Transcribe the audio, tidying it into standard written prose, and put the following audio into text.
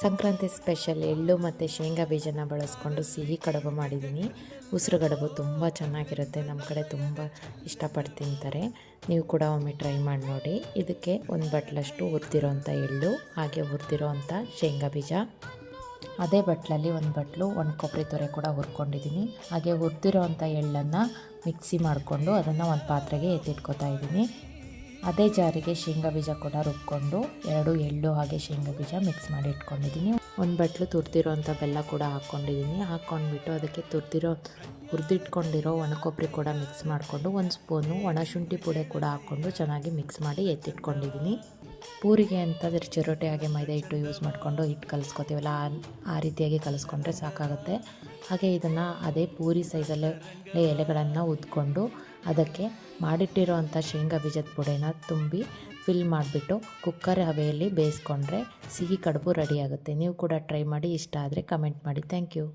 Sankranti special ಎಳ್ಳು ಮತ್ತು ಶೇಂಗಾ ಬೀಜನ ಬಳಸ್ಕೊಂಡು ಸಿಹಿ ಕಡುಬು ಮಾಡಿದ್ದೀನಿ. ಉಸಿರು ಕಡುಬು ತುಂಬ ಚೆನ್ನಾಗಿರುತ್ತೆ. ನಮ್ಮ ಕಡೆ ತುಂಬ ಇಷ್ಟಪಟ್ಟು ತಿಂತಾರೆ. ನೀವು ಕೂಡ ಒಮ್ಮೆ ಟ್ರೈ ಮಾಡಿ ನೋಡಿ. ಇದಕ್ಕೆ ಒಂದು ಬಟ್ಲಷ್ಟು ಹುರಿದಿರೋಂಥ ಎಳ್ಳು, ಹಾಗೆ ಹುರಿದಿರೋಂಥ ಶೇಂಗಾ ಬೀಜ, ಅದೇ ಬಟ್ಲಲ್ಲಿ ಒಂದು ಬಟ್ಲು ಒಣ ಕೊಬ್ಬರಿ ತೊರೆ ಕೂಡ ಹುರ್ಕೊಂಡಿದ್ದೀನಿ. ಹಾಗೆ ಹುರಿದಿರೋಂಥ ಎಳ್ಳನ್ನು ಮಿಕ್ಸಿ ಮಾಡಿಕೊಂಡು ಅದನ್ನು ಒಂದು ಪಾತ್ರೆಗೆ ಎತ್ತಿಟ್ಕೊತಾ ಇದ್ದೀನಿ. ಅದೇ ಜಾರಿಗೆ ಶೇಂಗಾ ಬೀಜ ಕೂಡ ರುಬ್ಕೊಂಡು 2 ಎಳ್ಳು ಹಾಗೆ ಶೇಂಗಾ ಬೀಜ ಮಿಕ್ಸ್ ಮಾಡಿ ಇಟ್ಕೊಂಡಿದ್ದೀನಿ. ಒಂದು ಬಟ್ಲು ತುರಿದಿರೋಂಥ ಬೆಲ್ಲ ಕೂಡ ಹಾಕ್ಕೊಂಡ್ಬಿಟ್ಟು ಅದಕ್ಕೆ ಹುರಿದಿಟ್ಕೊಂಡಿರೋ ಒಣ ಕೊಬ್ಬರಿ ಕೂಡ ಮಿಕ್ಸ್ ಮಾಡಿಕೊಂಡು 1 ಸ್ಪೂನು ಒಣ ಶುಂಠಿ ಪುಡಿ ಕೂಡ ಹಾಕ್ಕೊಂಡು ಚೆನ್ನಾಗಿ ಮಿಕ್ಸ್ ಮಾಡಿ ಎತ್ತಿಟ್ಕೊಂಡಿದ್ದೀನಿ. ಪೂರಿಗೆ ಅಂತ ಚಿರೋಟೆ ಹಾಗೆ ಮೈದಾ ಹಿಟ್ಟು ಯೂಸ್ ಮಾಡಿಕೊಂಡು ಹಿಟ್ಟು ಕಲಿಸ್ಕೊತೀವಲ್ಲ, ಆ ರೀತಿಯಾಗಿ ಕಲಿಸ್ಕೊಂಡ್ರೆ ಸಾಕಾಗುತ್ತೆ. ಹಾಗೆ ಇದನ್ನು ಅದೇ ಪೂರಿ ಸೈಜಲ್ಲೇ ಎಲೆಗಳನ್ನು ಉದ್ಕೊಂಡು ಅದಕ್ಕೆ ಮಾಡಿಟ್ಟಿರೋ ಅಂಥ ಶೇಂಗಾ ಬೀಜದ ಪುಡಿನ ತುಂಬಿ ಫಿಲ್ ಮಾಡಿಬಿಟ್ಟು ಕುಕ್ಕರ್ ಹಬೆಯಲ್ಲಿ ಬೇಯಿಸ್ಕೊಂಡ್ರೆ ಸಿಹಿ ಕಡುಬು ರೆಡಿಯಾಗುತ್ತೆ. ನೀವು ಕೂಡ ಟ್ರೈ ಮಾಡಿ. ಇಷ್ಟ ಆದರೆ ಕಮೆಂಟ್ ಮಾಡಿ. Thank you.